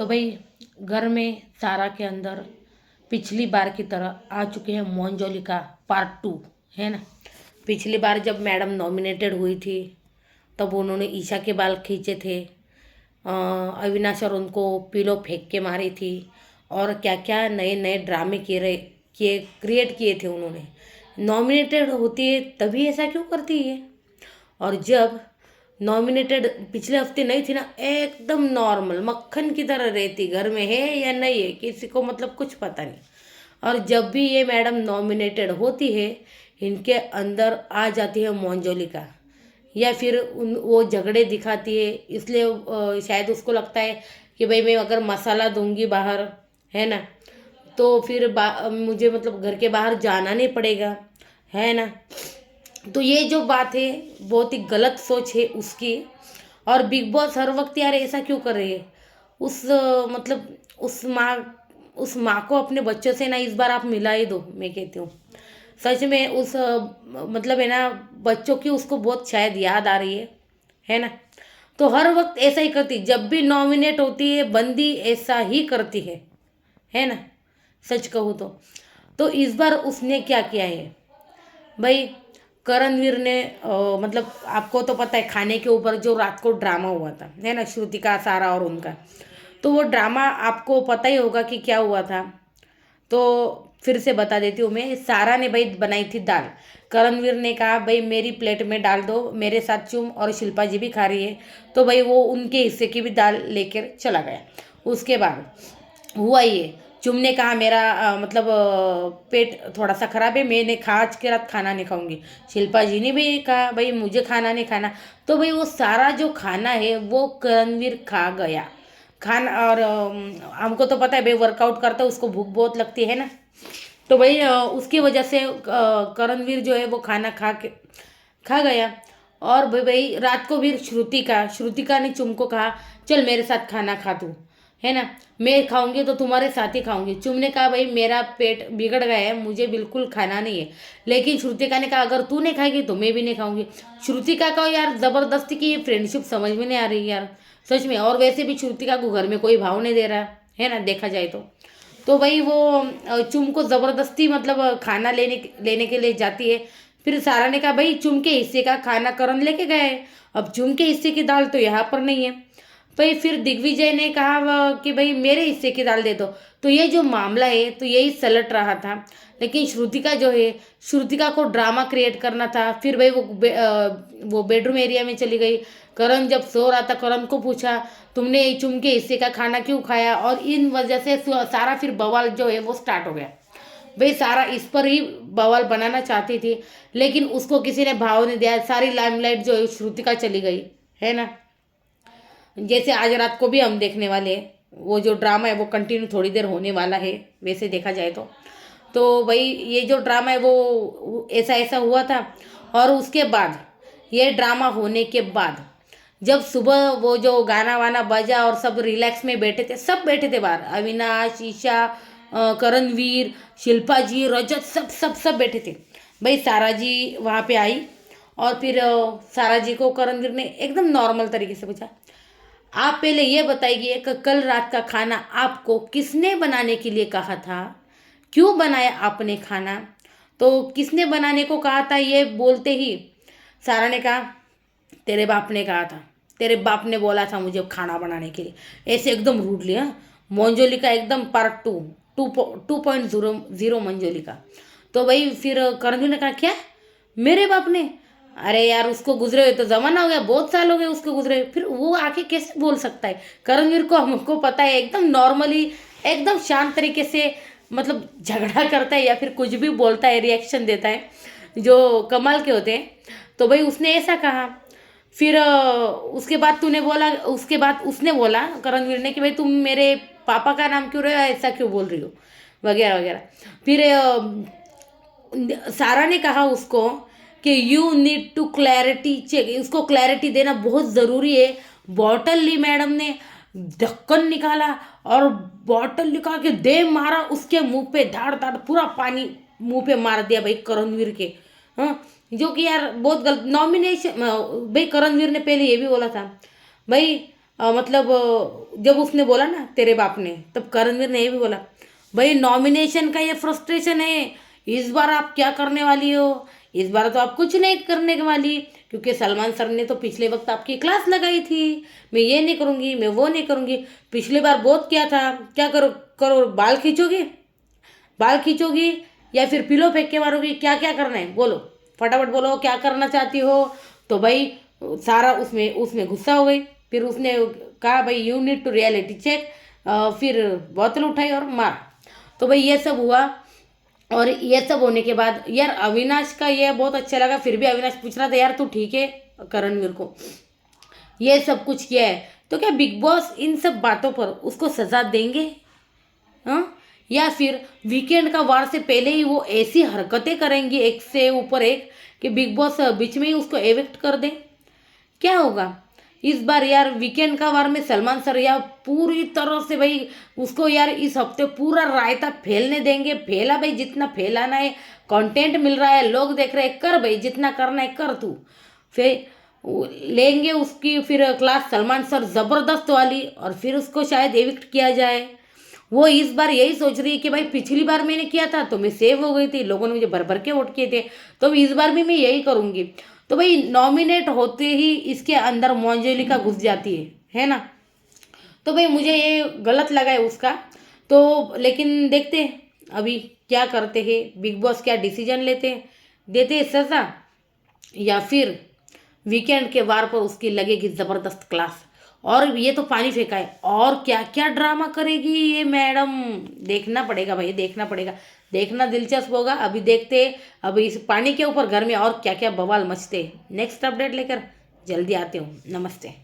तो भाई घर में सारा के अंदर पिछली बार की तरह आ चुके हैं मोंजोलिका पार्ट 2, है ना। पिछली बार जब मैडम नॉमिनेटेड हुई थी तब उन्होंने ईशा के बाल खींचे थे, अविनाश और उनको पिलो फेंक के मारी थी और क्या क्या नए नए ड्रामे किए क्रिएट किए थे उन्होंने। नॉमिनेटेड होती है तभी ऐसा क्यों करती है? और जब नॉमिनेटेड पिछले हफ्ते नहीं थी ना, एकदम नॉर्मल मक्खन की तरह रहती, घर में है या नहीं है किसी को मतलब कुछ पता नहीं। और जब भी ये मैडम नॉमिनेटेड होती है इनके अंदर आ जाती है मोंजोलिका, या फिर वो झगड़े दिखाती है, इसलिए शायद उसको लगता है कि भाई मैं अगर मसाला दूंगी बाहर, है ना, तो फिर मुझे मतलब घर के बाहर जाना नहीं पड़ेगा, है ना। तो ये जो बात है बहुत ही गलत सोच है उसकी। और बिग बॉस हर वक्त यार ऐसा क्यों कर रही है? उस मतलब उस माँ को अपने बच्चों से ना इस बार आप मिला ही दो, मैं कहती हूँ। सच में उस मतलब है ना, बच्चों की उसको बहुत शायद याद आ रही है ना। तो हर वक्त ऐसा ही करती, जब भी नॉमिनेट होती है बंदी ऐसा ही करती है ना। सच कहूँ तो इस बार उसने क्या किया है भाई? करणवीर ने मतलब आपको तो पता है खाने के ऊपर जो रात को ड्रामा हुआ था, है ना, श्रुतिका सारा और उनका, तो वो ड्रामा आपको पता ही होगा कि क्या हुआ था। तो फिर से बता देती हूँ मैं। सारा ने भाई बनाई थी दाल, करणवीर ने कहा भाई मेरी प्लेट में डाल दो, मेरे साथ चुम और शिल्पा जी भी खा रही है, तो भाई वो उनके हिस्से की भी दाल लेकर चला गया। उसके बाद हुआ ये, चुम ने कहा मेरा मतलब पेट थोड़ा सा खराब है, मैंने खा आज के रात खाना नहीं खाऊंगी। शिल्पा जी ने भी कहा भाई मुझे खाना नहीं खाना। तो भाई वो सारा जो खाना है वो करणवीर खा गया खाना। और हमको तो पता है भाई वर्कआउट करता है उसको भूख बहुत लगती है ना। तो भाई उसकी वजह से करणवीर जो है वो खाना खा गया। और भाई रात को फिर श्रुतिका ने चुम को कहा चल मेरे साथ खाना खा तू, है ना, मैं खाऊंगी तो तुम्हारे साथ ही खाऊंगी। चुम ने कहा भाई मेरा पेट बिगड़ गया है, मुझे बिल्कुल खाना नहीं है। लेकिन श्रुतिका ने कहा अगर तू नहीं खाएगी तो मैं भी नहीं खाऊंगी। श्रुतिका का यार जबरदस्ती की ये फ्रेंडशिप समझ में नहीं आ रही यार, सच में। और वैसे भी श्रुतिका को घर में कोई भाव नहीं दे रहा है ना, देखा जाए तो भाई वो चुम को जबरदस्ती मतलब खाना लेने के लिए जाती है। फिर सारा ने कहा भाई चुम के हिस्से का खाना करण लेके गए हैं, अब चुम के हिस्से की दाल तो यहाँ पर नहीं है। भाई फिर दिग्विजय ने कहा कि भाई मेरे हिस्से की दाल दे दो। तो ये जो मामला है तो यही सलट रहा था। लेकिन श्रुतिका जो है, श्रुतिका को ड्रामा क्रिएट करना था। फिर भाई वो बेडरूम एरिया में चली गई। करण जब सो रहा था, करण को पूछा तुमने चुम के हिस्से का खाना क्यों खाया, और इन वजह से सारा फिर बवाल जो है वो स्टार्ट हो गया। भाई सारा इस पर ही बवाल बनाना चाहती थी, लेकिन उसको किसी ने भाव नहीं दिया। सारी लाइमलाइट जो है श्रुतिका चली गई, है ना। जैसे आज रात को भी हम देखने वाले हैं, वो जो ड्रामा है वो कंटिन्यू थोड़ी देर होने वाला है वैसे देखा जाए तो भाई ये जो ड्रामा है वो ऐसा ऐसा हुआ था। और उसके बाद ये ड्रामा होने के बाद जब सुबह वो जो गाना वाना बजा और सब रिलैक्स में बैठे थे, सब बैठे थे बाहर, अविनाश, ईशा, करणवीर, शिल्पा जी, रजत, सब बैठे थे। भाई सारा जी वहाँ पे आई और फिर सारा जी को करणवीर ने एकदम नॉर्मल तरीके से पूछा आप पहले ये बताइए कि कल रात का खाना आपको किसने बनाने के लिए कहा था, क्यों बनाया आपने खाना, तो किसने बनाने को कहा था? ये बोलते ही सारा ने कहा तेरे बाप ने कहा था, तेरे बाप ने बोला था मुझे खाना बनाने के लिए, ऐसे एकदम रूड लिया। मंजोलिका एकदम पार्ट 2 2.0 मंजोलिका। तो भाई फिर करणवीर ने कहा क्या मेरे बाप ने? अरे यार उसको गुजरे हुए तो जमाना हो गया, बहुत साल हो गए उसको गुजरे हुए, फिर वो आके कैसे बोल सकता है? करणवीर को हमको पता है एकदम नॉर्मली एकदम शांत तरीके से मतलब झगड़ा करता है या फिर कुछ भी बोलता है, रिएक्शन देता है जो कमाल के होते हैं। तो भाई उसने ऐसा कहा। फिर उसके बाद उसने बोला करणवीर ने कि भाई तुम मेरे पापा का नाम क्यों रहे हो, ऐसा क्यों बोल रही हो, वगैरह वगैरह। फिर सारा ने कहा उसको कि you need to clarity check, उसको क्लैरिटी देना बहुत ज़रूरी है। बॉटल ली मैडम ने, ढक्कन निकाला और बॉटल निकाल के दे मारा उसके मुंह पे, धाड़ धाड़ पूरा पानी मुंह पे मार दिया भाई करणवीर के। हाँ, जो कि यार बहुत गलत नॉमिनेशन। भाई करणवीर ने पहले ये भी बोला था भाई मतलब जब उसने बोला ना तेरे बाप ने, तब करणवीर ने ये भी बोला, भाई नॉमिनेशन का ये फ्रस्ट्रेशन है, इस बार आप क्या करने वाली हो, इस बार तो आप कुछ नहीं करने वाली, क्योंकि सलमान सर ने तो पिछले वक्त आपकी क्लास लगाई थी, मैं ये नहीं करूँगी, मैं वो नहीं करूँगी, पिछली बार बहुत क्या था, क्या करो करो, बाल खींचोगी, बाल खींचोगी या फिर पिलो फेंक के मारोगी, क्या क्या करना है बोलो, फटाफट बोलो क्या करना चाहती हो। तो भाई सारा उसमें उसमें गुस्सा हो गई, फिर उसने कहा भाई you need to reality check, फिर बोतल उठाई और मार। तो भाई ये सब हुआ, और ये सब होने के बाद यार अविनाश का ये बहुत अच्छा लगा, फिर भी अविनाश पूछ रहा था यार तू ठीक है, करणवीर को ये सब कुछ किया है तो क्या बिग बॉस इन सब बातों पर उसको सजा देंगे, हाँ, या फिर वीकेंड का वार से पहले ही वो ऐसी हरकतें करेंगी एक से ऊपर एक कि बिग बॉस बीच में ही उसको एविक्ट कर दे, क्या होगा इस बार यार वीकेंड का वार में सलमान सर यार पूरी तरह से भाई उसको यार इस हफ्ते पूरा रायता फैलने देंगे, फैला भाई जितना फैलाना है, कंटेंट मिल रहा है, लोग देख रहे हैं, कर भाई जितना करना है कर तू, फिर लेंगे उसकी फिर क्लास सलमान सर जबरदस्त वाली, और फिर उसको शायद एविक्ट किया जाए। वो इस बार यही सोच रही है कि भाई पिछली बार मैंने किया था तो मैं सेव हो गई थी, लोगों ने मुझे भर भर के वोट किए थे, तो इस बार भी मैं यही करूँगी। तो भाई नॉमिनेट होते ही इसके अंदर मोंजेलिका घुस जाती है ना, तो भाई मुझे ये गलत लगा है उसका। तो लेकिन देखते हैं अभी क्या करते हैं, बिग बॉस क्या डिसीजन लेते हैं, देते हैं सज़ा या फिर वीकेंड के वार पर उसकी लगेगी ज़बरदस्त क्लास। और ये तो पानी फेंका है, और क्या क्या ड्रामा करेगी ये मैडम, देखना पड़ेगा भाई, देखना पड़ेगा, देखना दिलचस्प होगा। अभी देखते अभी इस पानी के ऊपर घर में और क्या क्या बवाल मचते। नेक्स्ट अपडेट लेकर जल्दी आते हूँ, नमस्ते।